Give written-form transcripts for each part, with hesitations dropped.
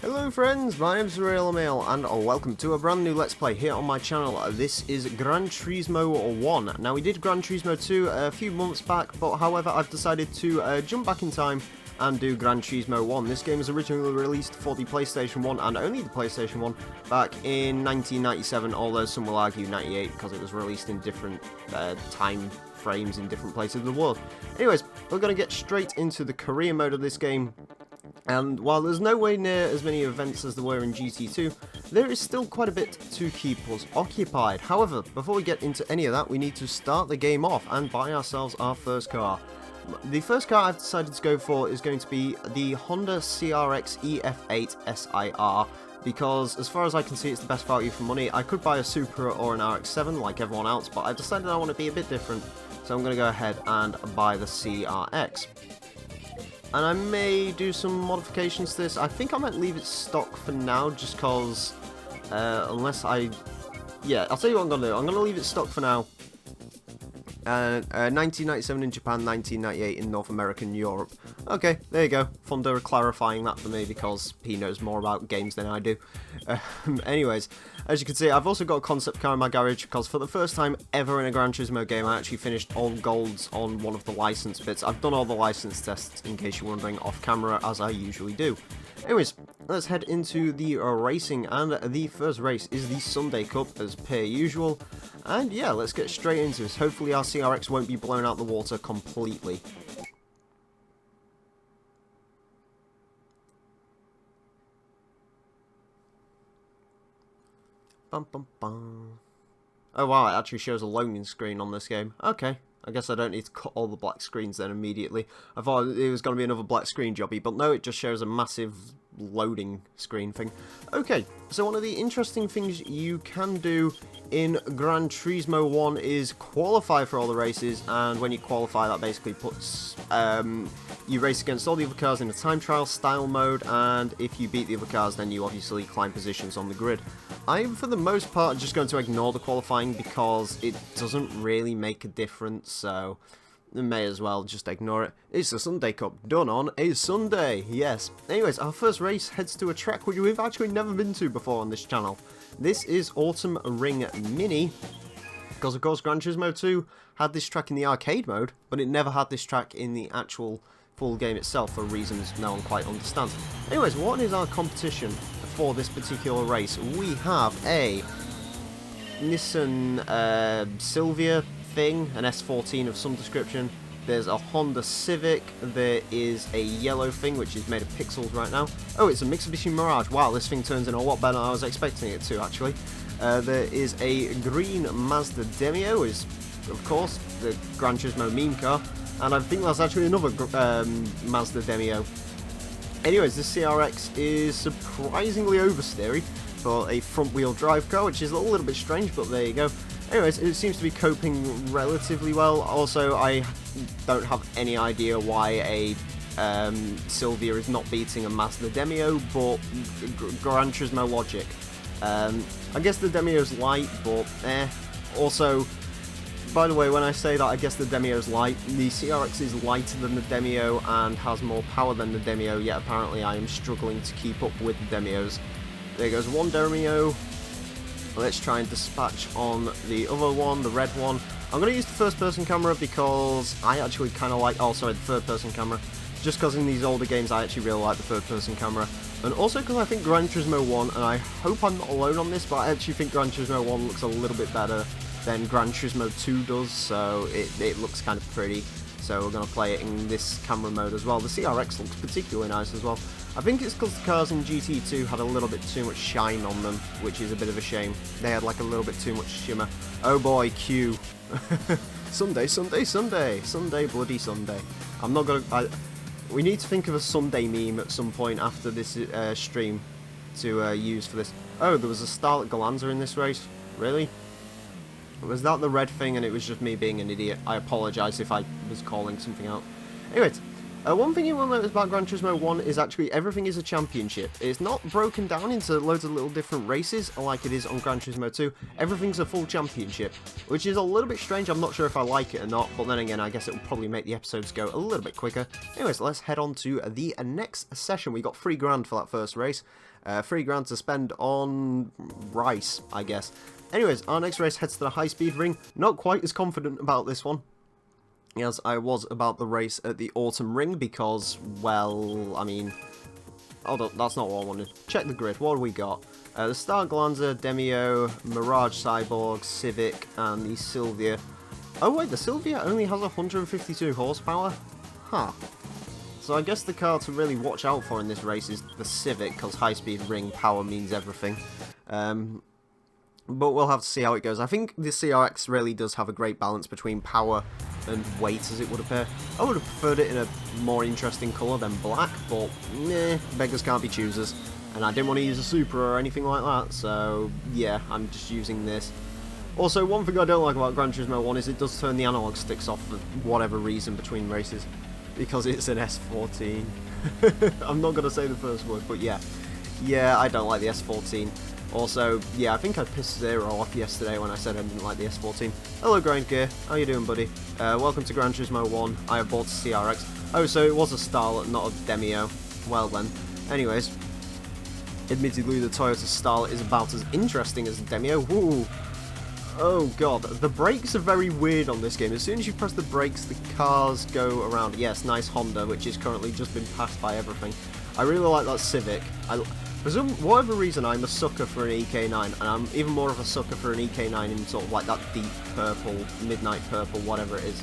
Hello friends, my name's Emile and welcome to a brand new Let's Play here on my channel. This is Gran Turismo 1. Now we did Gran Turismo 2 a few months back, but however I've decided to jump back in time and do Gran Turismo 1. This game was originally released for the PlayStation 1 and only the PlayStation 1 back in 1997, although some will argue 98 because it was released in different time frames in different places of the world. Anyways, we're going to get straight into the career mode of this game. And while there's nowhere near as many events as there were in GT2, there is still quite a bit to keep us occupied. However, before we get into any of that, we need to start the game off and buy ourselves our first car. The first car I've decided to go for is going to be the Honda CRX EF8 SIR, because as far as I can see it's the best value for money. I could buy a Supra or an RX-7 like everyone else, but I've decided I want to be a bit different, so I'm going to go ahead and buy the CRX. And I may do some modifications to this. I think I might leave it stock for now, just because, unless I... Yeah, I'll tell you what I'm going to do. I'm going to leave it stock for now. 1997 in Japan, 1998 in North America and Europe. Okay, there you go. Fonda clarifying that for me because he knows more about games than I do. Anyways, as you can see, I've also got a concept car in my garage because for the first time ever in a Gran Turismo game, I actually finished all golds on one of the license bits. I've done all the license tests, in case you're wondering, off camera, as I usually do. Anyways, let's head into the racing, and the first race is the Sunday Cup, as per usual. And yeah, let's get straight into this. Hopefully our CRX won't be blown out the water completely. Bum, bum, bum. Oh wow, it actually shows a loading screen on this game. Okay, I guess I don't need to cut all the black screens then immediately. I thought it was going to be another black screen jobby, but no, it just shows a massive loading screen thing. Okay, so one of the interesting things you can do in Gran Turismo 1 is qualify for all the races, and when you qualify that basically puts you race against all the other cars in a time trial style mode, and if you beat the other cars then you obviously climb positions on the grid. I'm for the most part just going to ignore the qualifying because it doesn't really make a difference, so I may as well just ignore it. It's the Sunday Cup, done on a Sunday, yes. Anyways, our first race heads to a track which we've actually never been to before on this channel. This is Autumn Ring Mini, because of course Gran Turismo 2 had this track in the arcade mode, but it never had this track in the actual full game itself for reasons no one quite understands. Anyways, what is our competition for this particular race? We have a Nissan Silvia thing, an S14 of some description. There's a Honda Civic. There is a yellow thing which is made of pixels right now. Oh, it's a Mitsubishi Mirage. Wow, this thing turns in a lot better than I was expecting it to, actually. There is a green Mazda Demio, is of course the Gran Turismo meme car, and I think that's actually another Mazda Demio. Anyways, this CRX is surprisingly oversteery for a front-wheel drive car, which is a little bit strange, but there you go. Anyways, it seems to be coping relatively well. Also, I don't have any idea why a Silvia is not beating a Mazda Demio, but Gran Turismo logic. I guess the Demio's light, but Also, by the way, when I say that I guess the Demio's light, the CRX is lighter than the Demio and has more power than the Demio, yet apparently I am struggling to keep up with the Demios. There goes one Demio. Let's try and dispatch on the other one, the red one. I'm going to use the first-person camera because I actually kind of like... Oh, sorry, the third-person camera. Just because in these older games I actually really like the third-person camera. And also because I think Gran Turismo 1, and I hope I'm not alone on this, but I actually think Gran Turismo 1 looks a little bit better than Gran Turismo 2 does, so it looks kind of pretty. So we're going to play it in this camera mode as well. The CRX looks particularly nice as well. I think it's because the cars in GT2 had a little bit too much shine on them, which is a bit of a shame. They had like a little bit too much shimmer. Oh boy, Q. Sunday, Sunday, Sunday. Sunday, bloody Sunday. I'm not going to... We need to think of a Sunday meme at some point after this stream to use for this. Oh, there was a Starlet Galanza in this race? Really? Was that the red thing and it was just me being an idiot? I apologise if I was calling something out. Anyways, One thing you will notice about Gran Turismo 1 is actually everything is a championship. It's not broken down into loads of little different races like it is on Gran Turismo 2. Everything's a full championship, which is a little bit strange. I'm not sure if I like it or not, but then again, I guess it will probably make the episodes go a little bit quicker. Anyways, let's head on to the next session. We got $3,000 for that first race. $3,000 to spend on rice, I guess. Anyways, our next race heads to the high-speed ring. Not quite as confident about this one as I was about the race at the Autumn Ring because, well, I mean, hold up, that's not what I wanted. Check the grid, what do we got? The Star Glanza, Demio, Mirage Cyborg, Civic, and the Sylvia. Oh wait, the Sylvia only has 152 horsepower? Huh. So I guess the car to really watch out for in this race is the Civic, because high-speed ring power means everything. But we'll have to see how it goes. I think the CRX really does have a great balance between power and weight, as it would appear. I would have preferred it in a more interesting colour than black, but beggars can't be choosers. And I didn't want to use a Supra or anything like that, so yeah, I'm just using this. Also, one thing I don't like about Gran Turismo 1 is it does turn the analog sticks off for whatever reason between races, because it's an S14. I'm not going to say the first word, but yeah. Yeah, I don't like the S14. Also, yeah, I think I pissed Zero off yesterday when I said I didn't like the S14. Hello, Grind Gear. How you doing, buddy? Welcome to Gran Turismo 1. I have bought a CRX. Oh, so it was a Starlet, not a Demio. Well then. Anyways, admittedly, the Toyota Starlet is about as interesting as the Demio. Woo! Oh god, the brakes are very weird on this game. As soon as you press the brakes, the cars go around. Yes, nice Honda, which has currently just been passed by everything. I really like that Civic. For whatever reason, I'm a sucker for an EK9, and I'm even more of a sucker for an EK9 in sort of like that deep purple, midnight purple, whatever it is,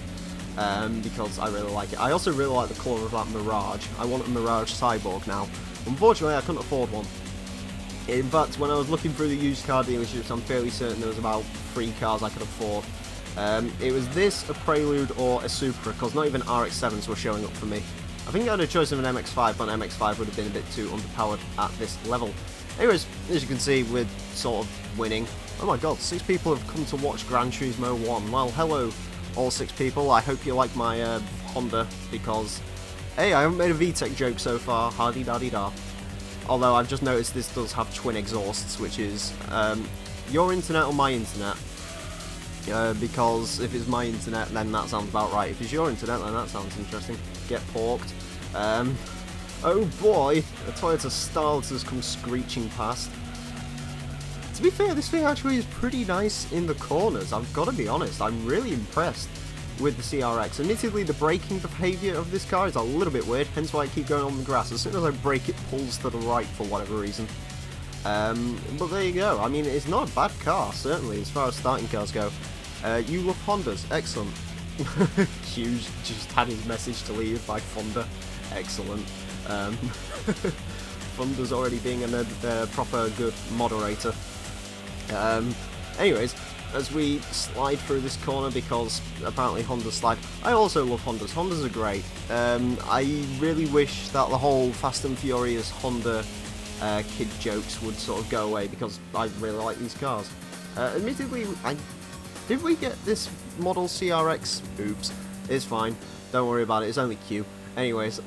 because I really like it. I also really like the colour of that Mirage. I want a Mirage Cyborg now. Unfortunately, I couldn't afford one. In fact, when I was looking through the used car dealerships, I'm fairly certain there was about 3 cars I could afford. It was this, a Prelude, or a Supra, because not even RX-7s were showing up for me. I think I had a choice of an MX-5, but an MX-5 would have been a bit too underpowered at this level. Anyways, as you can see, we're sort of winning. Oh my god, 6 people have come to watch Gran Turismo 1. Well, hello, all 6 people. I hope you like my Honda, because, hey, I haven't made a VTEC joke so far. Hardy-da-dee-da. Although I've just noticed this does have twin exhausts, which is your internet or my internet. Because if it's my internet, then that sounds about right. If it's your internet, then that sounds interesting. Get porked. Oh boy, a Toyota Starlet has come screeching past. To be fair, this thing actually is pretty nice in the corners. I've got to be honest, I'm really impressed with the CRX. Admittedly, the braking behaviour of this car is a little bit weird, hence why I keep going on the grass. As soon as I brake, it pulls to the right for whatever reason. But there you go. I mean, it's not a bad car, certainly, as far as starting cars go. You love Hondas. Excellent. Hughes just had his message to leave by Fonda. Excellent. Fonda's already being a proper good moderator. Anyways, as we slide through this corner, because apparently Hondas slide. I also love Hondas. Hondas are great. I really wish that the whole Fast and Furious Honda kid jokes would sort of go away, because I really like these cars. Admittedly, did we get this model CRX? Oops, it's fine. Don't worry about it. It's only Q. Anyways,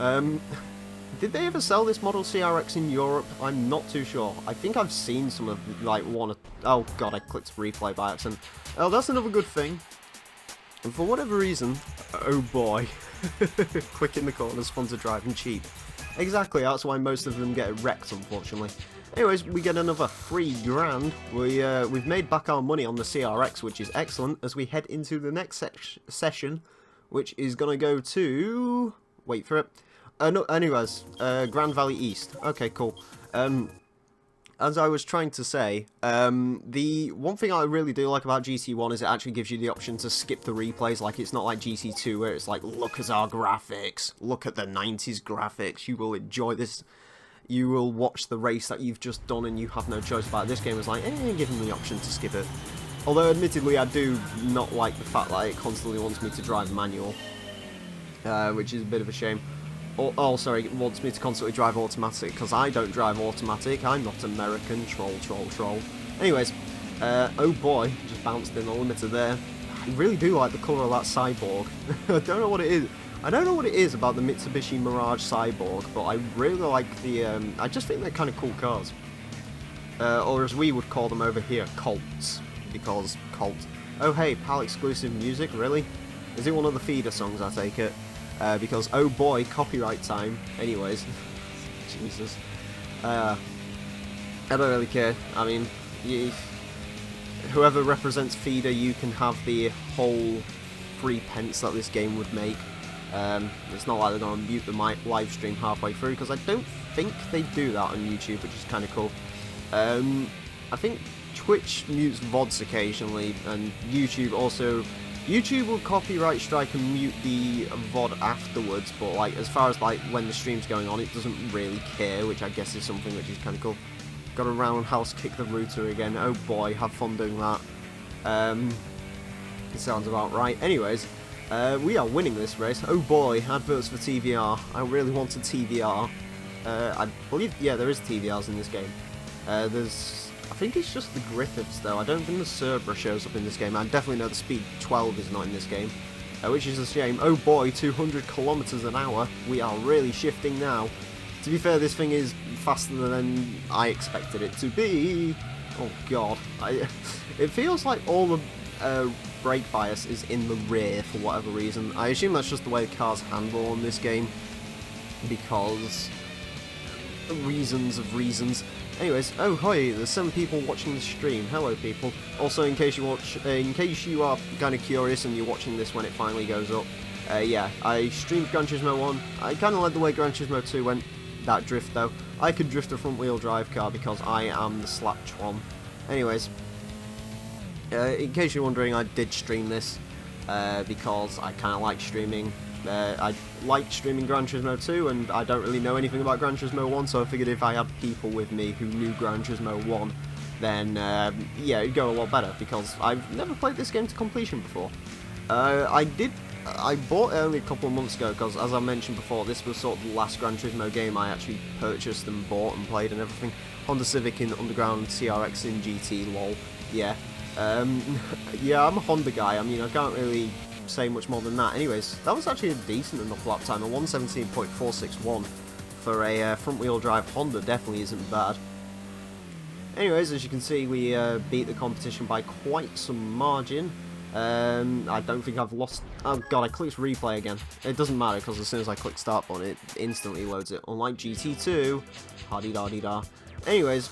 did they ever sell this model CRX in Europe? I'm not too sure. I think I've seen some of, like, one. Oh god, I clicked replay by accident. Oh, that's another good thing. And for whatever reason, oh boy, quick in the corners, fun to drive and cheap. Exactly, that's why most of them get wrecked, unfortunately. Anyways, we get another $3,000. We've made back our money on the CRX, which is excellent, as we head into the next session, which is going to go to... Wait for it. No, anyways, Grand Valley East. Okay, cool. As I was trying to say, the one thing I really do like about GT1 is it actually gives you the option to skip the replays. Like, it's not like GT2 where it's like, look at our graphics, look at the 90s graphics, you will enjoy this. You will watch the race that you've just done and you have no choice about it. This game is like, give them the option to skip it. Although, admittedly, I do not like the fact that it constantly wants me to drive manual, which is a bit of a shame. Oh, sorry, it wants me to constantly drive automatic, because I don't drive automatic. I'm not American. Troll. Anyways, oh boy, just bounced in the limiter there. I really do like the colour of that Cyborg. I don't know what it is. I don't know what it is about the Mitsubishi Mirage Cyborg, but I really like the, I just think they're kind of cool cars. Or as we would call them over here, Colts, because Colt. Oh hey, PAL exclusive music, really? Is it one of the feeder songs, I take it? Because, oh boy, copyright time. Anyways, Jesus. I don't really care. I mean, whoever represents feeder, you can have the whole 3 pence that this game would make. It's not like they're going to mute the live stream halfway through, because I don't think they do that on YouTube, which is kind of cool. I think Twitch mutes VODs occasionally, and YouTube also... YouTube will copyright strike and mute the VOD afterwards, but like as far as like when the stream's going on, it doesn't really care, which I guess is something which is kind of cool. Got a roundhouse kick the router again. Oh boy, have fun doing that. It sounds about right. Anyways, we are winning this race. Oh boy, adverts for TVR. I really want a TVR. I believe, yeah, there is TVRs in this game. I think it's just the Griffiths though. I don't think the Cerberus shows up in this game. I definitely know the Speed 12 is not in this game, which is a shame. Oh boy, 200 kilometers an hour. We are really shifting now. To be fair, this thing is faster than I expected it to be. Oh god, it feels like all the brake bias is in the rear for whatever reason. I assume that's just the way the cars handle on this game, because reasons of reasons. Anyways, oh hi, there's 7 people watching the stream. Hello people. Also, in case you are kind of curious and you're watching this when it finally goes up, yeah, I streamed Gran Turismo 1. I kind of like the way Gran Turismo 2 went. That drift though. I could drift a front wheel drive car because I am the Slaptron. Anyways, in case you're wondering, I did stream this because I kind of like streaming. I liked streaming Gran Turismo 2, and I don't really know anything about Gran Turismo 1, so I figured if I had people with me who knew Gran Turismo 1, then yeah, it'd go a lot better, because I've never played this game to completion before. I bought it only a couple of months ago, because as I mentioned before, this was sort of the last Gran Turismo game I actually purchased and bought and played and everything. Honda Civic in Underground, CRX in GT, lol, yeah. Yeah, I'm a Honda guy. I mean, I can't really say much more than that. Anyways, that was actually a decent enough lap time. A 117.461 for a front-wheel drive Honda definitely isn't bad. Anyways, as you can see, we beat the competition by quite some margin. I don't think I've lost... Oh god, I clicked replay again. It doesn't matter, because as soon as I click start button, it instantly loads it. Unlike GT2. Ha-dee-da-dee-da. Anyways,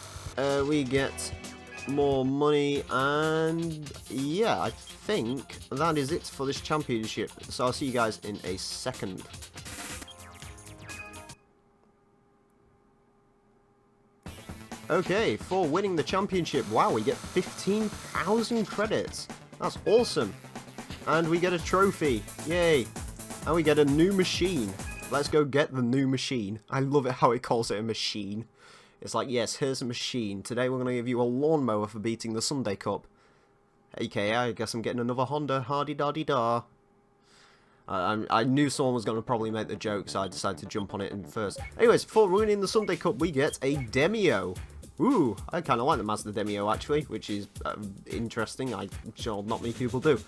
we get more money, and yeah, I think that is it for this championship. So I'll see you guys in a second. Okay, for winning the championship, wow, we get 15,000 credits. That's awesome. And we get a trophy. Yay. And we get a new machine. Let's go get the new machine. I love it how it calls it a machine. It's like, yes, here's a machine. Today we're going to give you a lawnmower for beating the Sunday Cup. AKA, I guess I'm getting another Honda. Hardy-da-dee-da. I knew someone was going to probably make the joke, so I decided to jump on it in first. Anyways, for winning the Sunday Cup, we get a Demio. Ooh, I kind of like the Mazda Demio, actually, which is interesting. I'm sure not many people do.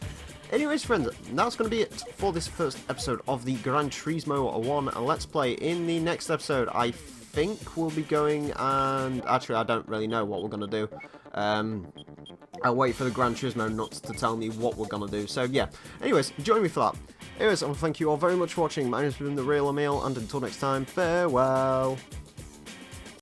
Anyways, friends, that's going to be it for this first episode of the Gran Turismo 1 Let's Play. In the next episode, I think we'll be going, and actually I don't really know what we're going to do. I'll wait for the Gran Turismo nuts to tell me what we're going to do. So yeah, anyways, join me for that. Anyways, I want to thank you all very much for watching. My name's been The Real Emile, and until next time, farewell.